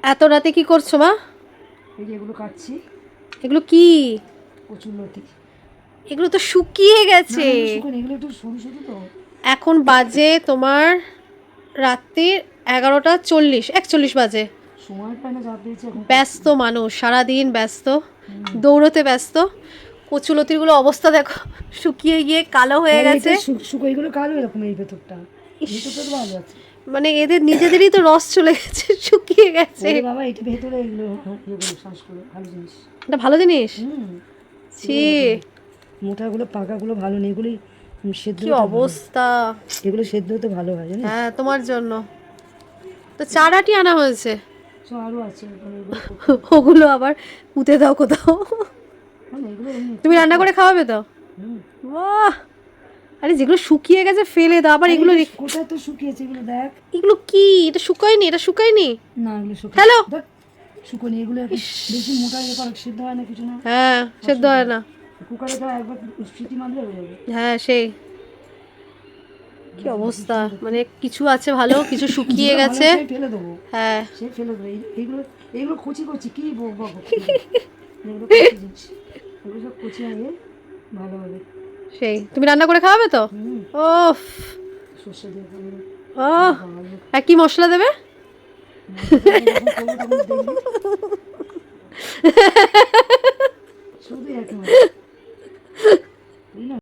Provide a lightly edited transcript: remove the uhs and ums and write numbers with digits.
এত রাতে কি করছো মা? এই যে এগুলো কাটছি। এগুলো কি? কচুরলতি। এগুলো তো শুকিয়ে গেছে। এগুলো একটু সরু সরু তো। এখন বাজে তোমার রাত্রির 11:40 বাজে। সময় পায় না, যা পেয়েছে এখন ব্যস্ত মানুষ, সারাদিন ব্যস্ত, দৌড়তে ব্যস্ত। কচুলতিগুলো অবস্থা দেখো, শুকিয়ে গিয়ে কালো হয়ে গেছে। এগুলো কালো এরকম, এই ভেতরটা ইস, ভেতরটা তো ভালো আছে। মানে এদের নিজেদেরই তো রস চলে গেছে, শুকিয়ে গেছে। ওরে বাবা, এটা ভেতরে এগুলো শ্বাস করে ভালো জিনিস। এটা ভালো জিনিস। হুম। ছি, মোটাগুলো পাকাগুলো ভালো নেই, এগুলি সেদ্ধ কি হতে ভালো। অবস্থা। এগুলো সেদ্ধ হতে ভালো হয় জানিস। হ্যাঁ, তোমার জন্য তো চারাটি আনা হয়েছে। আরও আছে ওখানে, এগুলো ওগুলো আবার পুঁতে দাও কোথাও। এগুলো এমনি তুমি রান্না করে খাওয়াবে তো? হুম। বাহ, আরে যেগুলো শুকিয়ে গেছে ফেলে দাও, আবার এগুলো কোথায় তো শুকিয়েছে এগুলো, দেখ। এগুলো কি? এটা শুকায়নি, এটা শুকায়নি। না, এগুলো শুকিয়ে হ্যালো। শুকোনি এগুলো এখন। বেশি মোটা ইয়ে করে সিদ্ধ হয় না কিছু না। হ্যাঁ, সেদ্ধ হয় না। কুকারে তো একবার সিটি মারলে হয়ে যাবে। হ্যাঁ, সেই কি অবস্থা, মানে কিছু আছে ভালো, কিছু শুকিয়ে যেগুলো ভালো গেছে। সেই ফেলে দেবো। হ্যাঁ, সে ফেলে দেবো। এইগুলো এইগুলো কচি করছি, কি বকবো এগুলো কচি জিনিস। এগুলো সব কচি আগে ভালো হবে। সেই তুমি রান্না করে খাওয়াবে তো? হুম। ওফ, সর্ষে দিয়ে খাবো। ও, আর কি মশলা দেবে? যখন করবো তখন দেখবি। শুধু এক